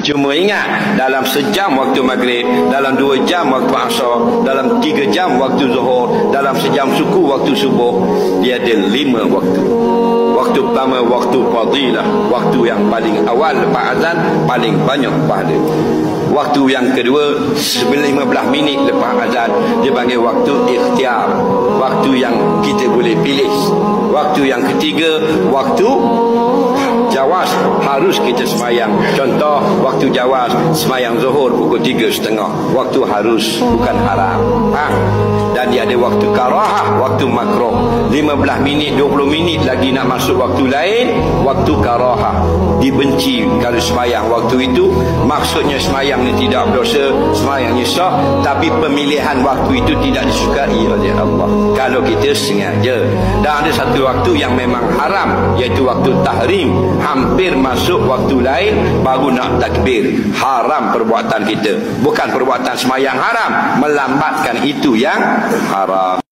Cuma ingat, dalam sejam waktu maghrib, dalam 2 jam waktu asar, dalam 3 jam waktu zuhur, dalam sejam suku waktu subuh, dia ada 5 waktu. Waktu pertama waktu fadilah, waktu yang paling awal lepas azan, paling banyak pahala. Waktu yang kedua 15 minit lepas azan, dia panggil waktu ikhtiar, waktu yang kita boleh pilih. Waktu yang ketiga waktu jawaz, harus kita semayang. Contoh, waktu jawaz semayang zuhur pukul 3.30, waktu harus, bukan haram. Dan dia ada waktu karahah, waktu makruh, 15 minit, 20 minit lagi nak masuk waktu lain, waktu karahah, dibenci kalau semayang waktu itu. Maksudnya semayang ni tidak berdosa, semayangnya sah, tapi pemilihan waktu itu tidak disukai oleh Allah kalau kita sengaja. Dan ada satu waktu yang memang haram, iaitu waktu tahrim, hampir masuk waktu lain baru nak takbir. Haram perbuatan kita, bukan perbuatan semayang haram, melambatkan itu yang haram.